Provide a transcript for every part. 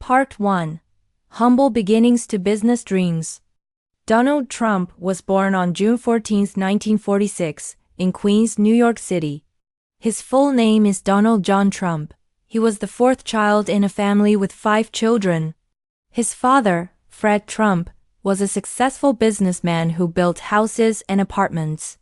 Part 1. Humble Beginnings to Business Dreams. Donald Trump was born on June 14, 1946, in Queens, New York City. His full name is Donald John Trump. He was the fourth child in a family with 5 children. His father, Fred Trump, was a successful businessman who built houses and apartments.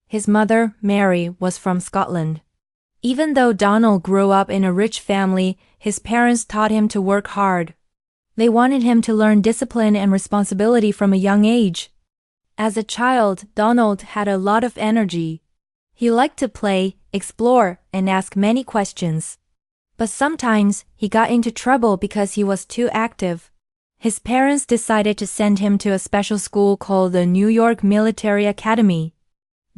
His mother, Mary, was from Scotland. Even though Donald grew up in a rich family, his parents taught him to work hard. They wanted him to learn discipline and responsibility from a young age. As a child, Donald had a lot of energy. He liked to play, explore, and ask many questions. But sometimes he got into trouble because he was too active. His parents decided to send him to a special school called the New York Military Academy.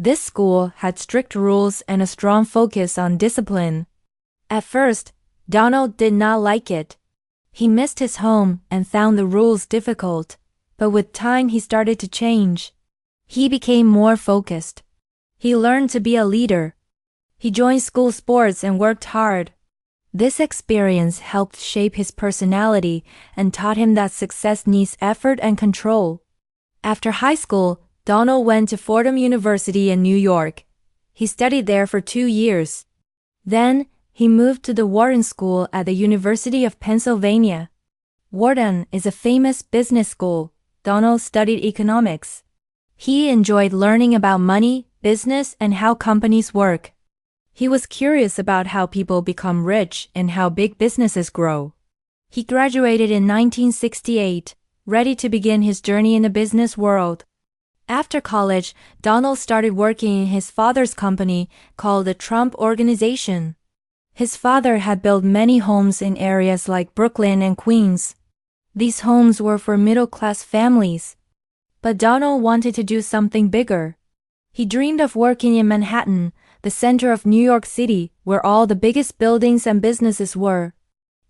This school had strict rules and a strong focus on discipline. At first, Donald did not like it. He missed his home and found the rules difficult, but with time he started to change. He became more focused. He learned to be a leader. He joined school sports and worked hard. This experience helped shape his personality and taught him that success needs effort and control. After high school, Donald went to Fordham University in New York. He studied there for 2 years. Then, he moved to the Wharton School at the University of Pennsylvania. Wharton is a famous business school. Donald studied economics. He enjoyed learning about money, business, and how companies work. He was curious about how people become rich and how big businesses grow. He graduated in 1968, ready to begin his journey in the business world. After college, Donald started working in his father's company called the Trump Organization. His father had built many homes in areas like Brooklyn and Queens. These homes were for middle-class families. But Donald wanted to do something bigger. He dreamed of working in Manhattan, the center of New York City, where all the biggest buildings and businesses were.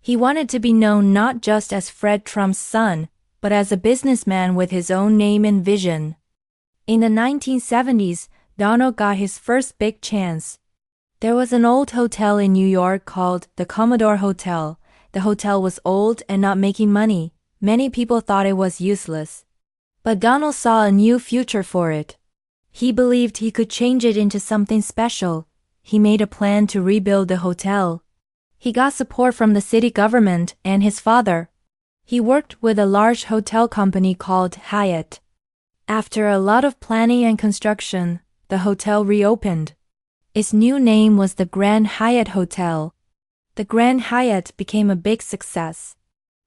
He wanted to be known not just as Fred Trump's son, but as a businessman with his own name and vision. In the 1970s, Donald got his first big chance. There was an old hotel in New York called the Commodore Hotel. The hotel was old and not making money. Many people thought it was useless. But Donald saw a new future for it. He believed he could change it into something special. He made a plan to rebuild the hotel. He got support from the city government and his father. He worked with a large hotel company called Hyatt. After a lot of planning and construction, the hotel reopened. Its new name was the Grand Hyatt Hotel. The Grand Hyatt became a big success.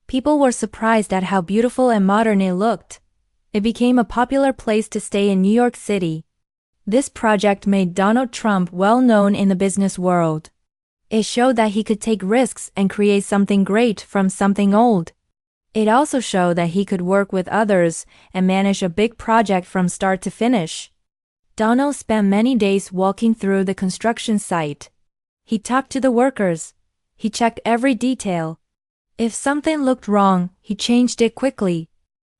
People were surprised at how beautiful and modern it looked. It became a popular place to stay in New York City. This project made Donald Trump well known in the business world. It showed that he could take risks and create something great from something old. It also showed that he could work with others and manage a big project from start to finish. Donald spent many days walking through the construction site. He talked to the workers. He checked every detail. If something looked wrong, he changed it quickly.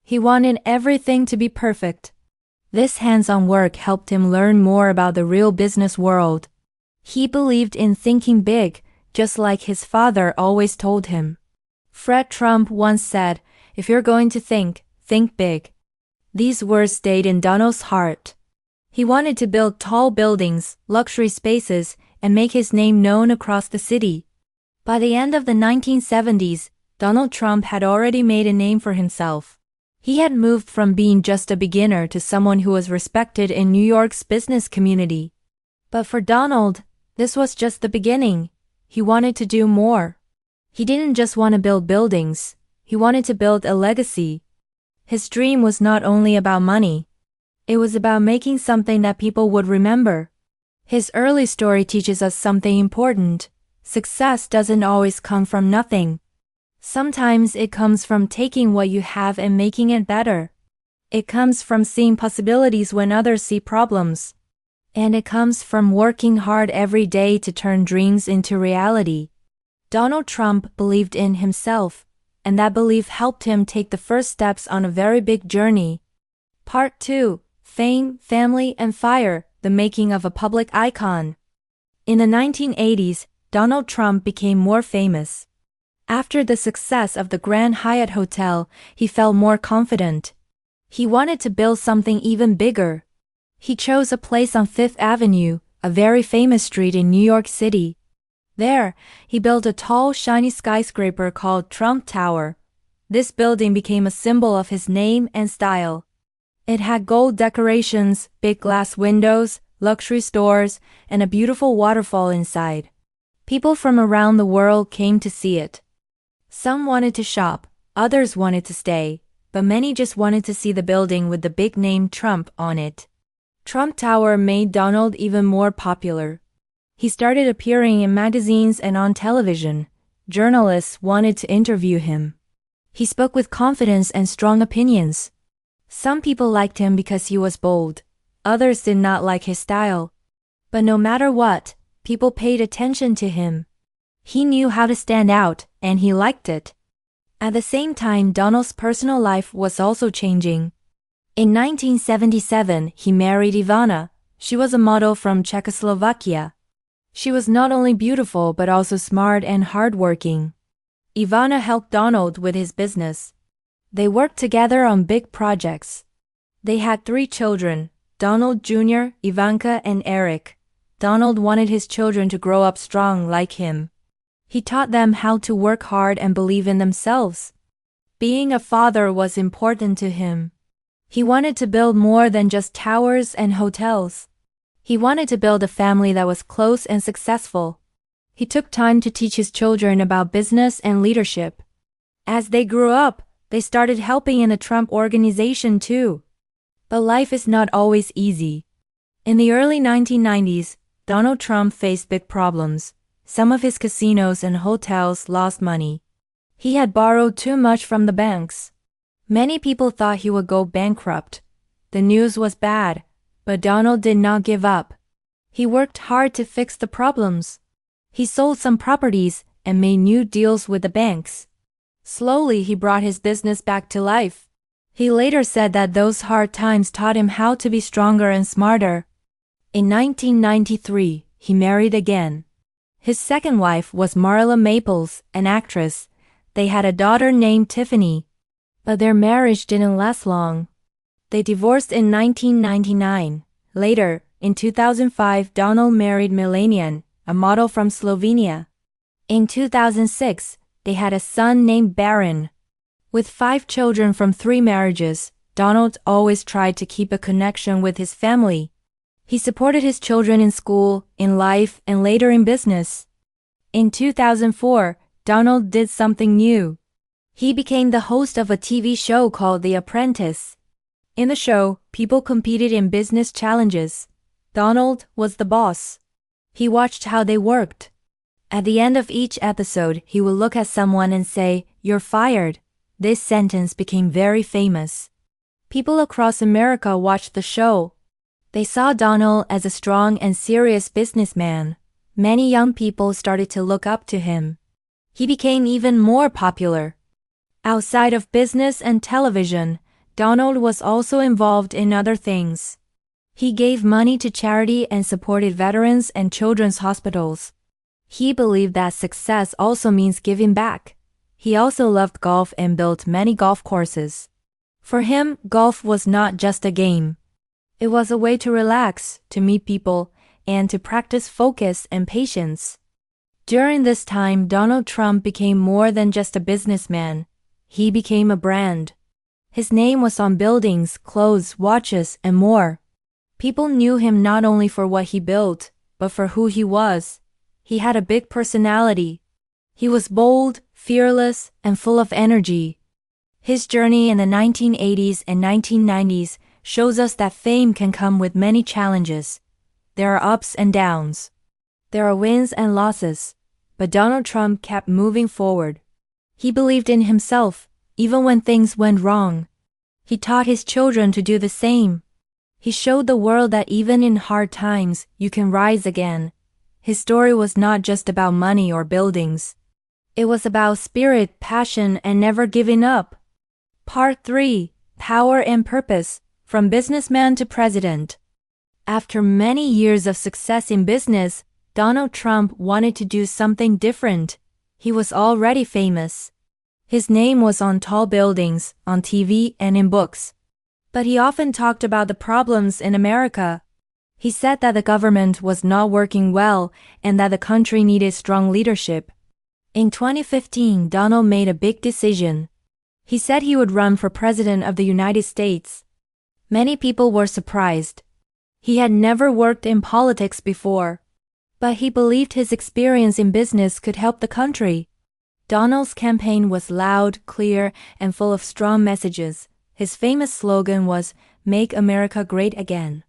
He wanted everything to be perfect. This hands-on work helped him learn more about the real business world. He believed in thinking big, just like his father always told him. Fred Trump once said, "If you're going to think big." These words stayed in Donald's heart. He wanted to build tall buildings, luxury spaces, and make his name known across the city. By the end of the 1970s, Donald Trump had already made a name for himself. He had moved from being just a beginner to someone who was respected in New York's business community. But for Donald, this was just the beginning. He wanted to do more. He didn't just want to build buildings. He wanted to build a legacy. His dream was not only about money. It was about making something that people would remember. His early story teaches us something important. Success doesn't always come from nothing. Sometimes it comes from taking what you have and making it better. It comes from seeing possibilities when others see problems. And it comes from working hard every day to turn dreams into reality. Donald Trump believed in himself, and that belief helped him take the first steps on a very big journey. Part 2. Fame, Family, and Fire, the Making of a Public Icon. In the 1980s, Donald Trump became more famous. After the success of the Grand Hyatt Hotel, he felt more confident. He wanted to build something even bigger. He chose a place on Fifth Avenue, a very famous street in New York City. There, he built a tall, shiny skyscraper called Trump Tower. This building became a symbol of his name and style. It had gold decorations, big glass windows, luxury stores, and a beautiful waterfall inside. People from around the world came to see it. Some wanted to shop, others wanted to stay, but many just wanted to see the building with the big name Trump on it. Trump Tower made Donald even more popular. He started appearing in magazines and on television. Journalists wanted to interview him. He spoke with confidence and strong opinions. Some people liked him because he was bold. Others did not like his style. But no matter what, people paid attention to him. He knew how to stand out, and he liked it. At the same time, Donald's personal life was also changing. In 1977, he married Ivana. She was a model from Czechoslovakia. She was not only beautiful but also smart and hardworking. Ivana helped Donald with his business. They worked together on big projects. They had 3 children, Donald Jr., Ivanka, and Eric. Donald wanted his children to grow up strong like him. He taught them how to work hard and believe in themselves. Being a father was important to him. He wanted to build more than just towers and hotels. He wanted to build a family that was close and successful. He took time to teach his children about business and leadership. As they grew up, they started helping in the Trump organization too. But life is not always easy. In the early 1990s, Donald Trump faced big problems. Some of his casinos and hotels lost money. He had borrowed too much from the banks. Many people thought he would go bankrupt. The news was bad, but Donald did not give up. He worked hard to fix the problems. He sold some properties and made new deals with the banks. Slowly, he brought his business back to life. He later said that those hard times taught him how to be stronger and smarter. In 1993, he married again. His second wife was Marla Maples, an actress. They had a daughter named Tiffany. But their marriage didn't last long. They divorced in 1999. Later, in 2005, Donald married Milanian, a model from Slovenia. In 2006, they had a son named Baron. With 5 children from 3 marriages, Donald always tried to keep a connection with his family. He supported his children in school, in life, and later in business. In 2004, Donald did something new. He became the host of a TV show called The Apprentice. In the show, people competed in business challenges. Donald was the boss. He watched how they worked. At the end of each episode, he would look at someone and say, "You're fired." This sentence became very famous. People across America watched the show. They saw Donald as a strong and serious businessman. Many young people started to look up to him. He became even more popular. Outside of business and television, Donald was also involved in other things. He gave money to charity and supported veterans and children's hospitals. He believed that success also means giving back. He also loved golf and built many golf courses. For him, golf was not just a game. It was a way to relax, to meet people, and to practice focus and patience. During this time, Donald Trump became more than just a businessman. He became a brand. His name was on buildings, clothes, watches, and more. People knew him not only for what he built, but for who he was. He had a big personality. He was bold, fearless, and full of energy. His journey in the 1980s and 1990s shows us that fame can come with many challenges. There are ups and downs. There are wins and losses. But Donald Trump kept moving forward. He believed in himself, even when things went wrong. He taught his children to do the same. He showed the world that even in hard times, you can rise again. His story was not just about money or buildings. It was about spirit, passion, and never giving up. Part 3. Power and Purpose, from Businessman to President. After many years of success in business, Donald Trump wanted to do something different. He was already famous. His name was on tall buildings, on TV, and in books. But he often talked about the problems in America. He said that the government was not working well and that the country needed strong leadership. In 2015, Donald made a big decision. He said he would run for president of the United States. Many people were surprised. He had never worked in politics before, but he believed his experience in business could help the country. Donald's campaign was loud, clear, and full of strong messages. His famous slogan was, "Make America Great Again."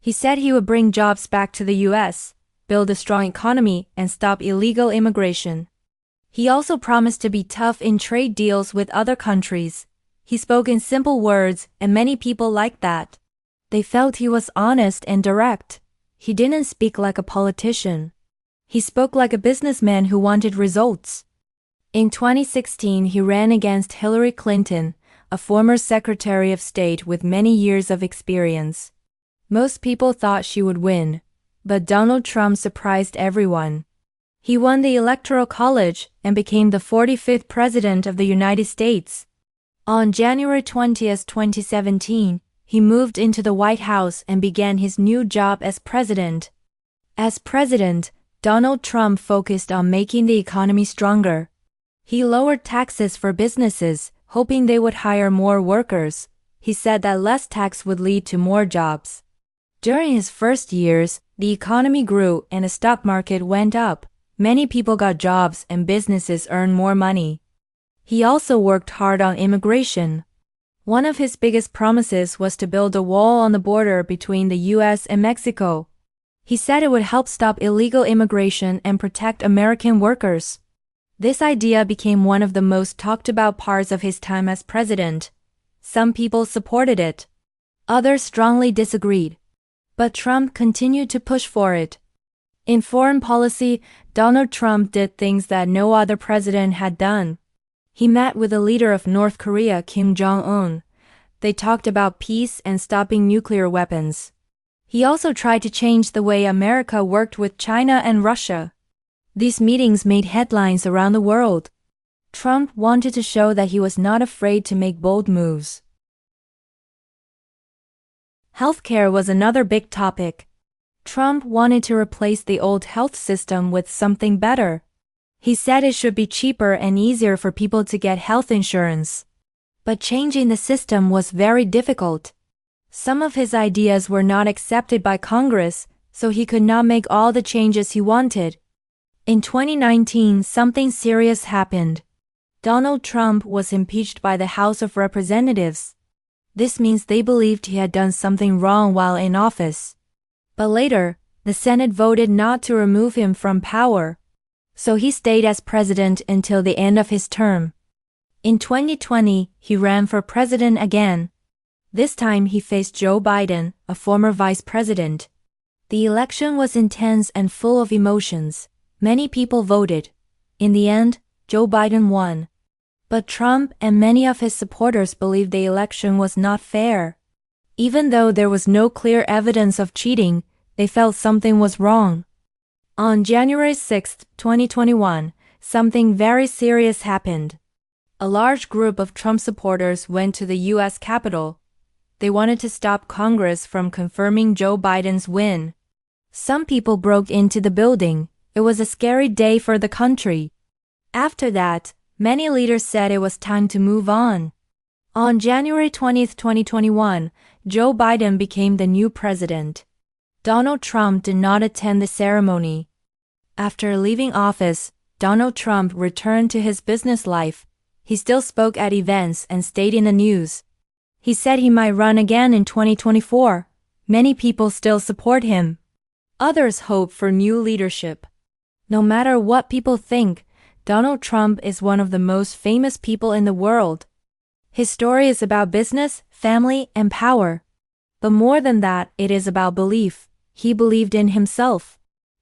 He said he would bring jobs back to the U.S., build a strong economy, and stop illegal immigration. He also promised to be tough in trade deals with other countries. He spoke in simple words, and many people liked that. They felt he was honest and direct. He didn't speak like a politician. He spoke like a businessman who wanted results. In 2016, he ran against Hillary Clinton, a former Secretary of State with many years of experience. Most people thought she would win, but Donald Trump surprised everyone. He won the Electoral College and became the 45th President of the United States. On January 20, 2017, he moved into the White House and began his new job as president. As president, Donald Trump focused on making the economy stronger. He lowered taxes for businesses, hoping they would hire more workers. He said that less tax would lead to more jobs. During his first years, the economy grew and the stock market went up. Many people got jobs and businesses earned more money. He also worked hard on immigration. One of his biggest promises was to build a wall on the border between the U.S. and Mexico. He said it would help stop illegal immigration and protect American workers. This idea became one of the most talked about parts of his time as president. Some people supported it. Others strongly disagreed. But Trump continued to push for it. In foreign policy, Donald Trump did things that no other president had done. He met with the leader of North Korea, Kim Jong-un. They talked about peace and stopping nuclear weapons. He also tried to change the way America worked with China and Russia. These meetings made headlines around the world. Trump wanted to show that he was not afraid to make bold moves. Healthcare was another big topic. Trump wanted to replace the old health system with something better. He said it should be cheaper and easier for people to get health insurance. But changing the system was very difficult. Some of his ideas were not accepted by Congress, so he could not make all the changes he wanted. In 2019, something serious happened. Donald Trump was impeached by the House of Representatives. This means they believed he had done something wrong while in office. But later, the Senate voted not to remove him from power. So he stayed as president until the end of his term. In 2020, he ran for president again. This time he faced Joe Biden, a former vice president. The election was intense and full of emotions. Many people voted. In the end, Joe Biden won. But Trump and many of his supporters believed the election was not fair. Even though there was no clear evidence of cheating, they felt something was wrong. On January 6, 2021, something very serious happened. A large group of Trump supporters went to the U.S. Capitol. They wanted to stop Congress from confirming Joe Biden's win. Some people broke into the building. It was a scary day for the country. After that, many leaders said it was time to move on. On January 20, 2021, Joe Biden became the new president. Donald Trump did not attend the ceremony. After leaving office, Donald Trump returned to his business life. He still spoke at events and stayed in the news. He said he might run again in 2024. Many people still support him. Others hope for new leadership. No matter what people think, Donald Trump is one of the most famous people in the world. His story is about business, family, and power. But more than that, it is about belief. He believed in himself.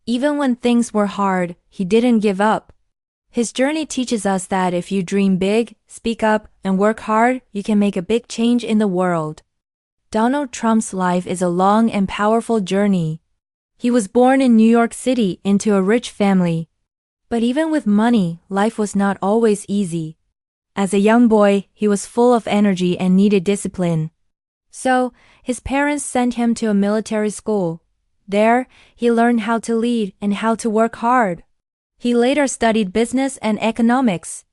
Even when things were hard, he didn't give up. His journey teaches us that if you dream big, speak up, and work hard, you can make a big change in the world. Donald Trump's life is a long and powerful journey. He was born in New York City into a rich family. But even with money, life was not always easy. As a young boy, he was full of energy and needed discipline. So, his parents sent him to a military school. There, he learned how to lead and how to work hard. He later studied business and economics.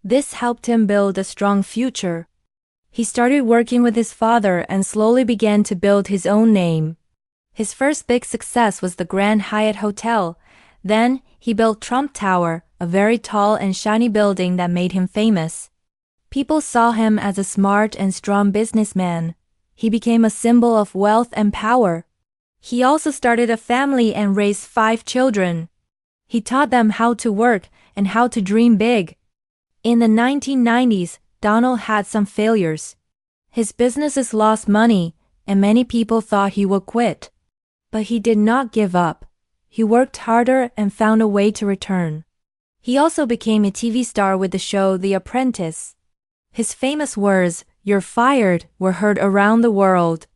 This helped him build a strong future. He started working with his father and slowly began to build his own name. His first big success was the Grand Hyatt Hotel. Then, he built Trump Tower, a very tall and shiny building that made him famous. People saw him as a smart and strong businessman. He became a symbol of wealth and power. He also started a family and raised 5 children. He taught them how to work and how to dream big. In the 1990s, Donald had some failures. His businesses lost money, and many people thought he would quit. But he did not give up. He worked harder and found a way to return. He also became a TV star with the show The Apprentice. His famous words, "You're fired," were heard around the world.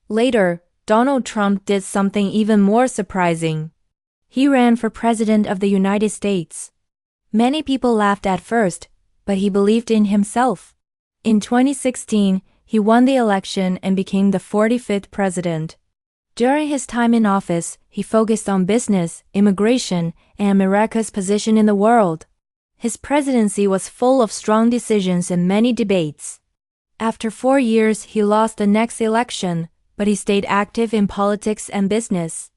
Later, Donald Trump did something even more surprising. He ran for president of the United States. Many people laughed at first, but he believed in himself. In 2016, he won the election and became the 45th president. During his time in office, he focused on business, immigration, and America's position in the world. His presidency was full of strong decisions and many debates. After 4 years, he lost the next election, but he stayed active in politics and business.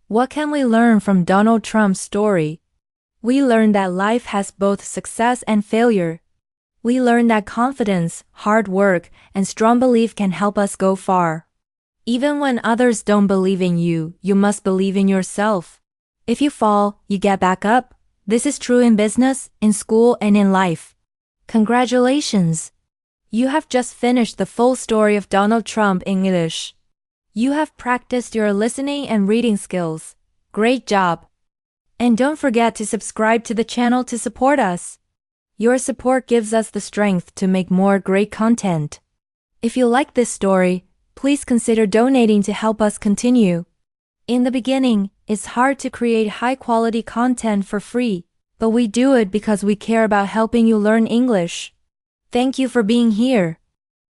What can we learn from Donald Trump's story? We learn that life has both success and failure. We learn that confidence, hard work, and strong belief can help us go far. Even when others don't believe in you, you must believe in yourself. If you fall, you get back up. This is true in business, in school, and in life. Congratulations! You have just finished the full story of Donald Trump in English. You have practiced your listening and reading skills. Great job! And don't forget to subscribe to the channel to support us. Your support gives us the strength to make more great content. If you like this story, please consider donating to help us continue. In the beginning, it's hard to create high-quality content for free, but we do it because we care about helping you learn English. Thank you for being here.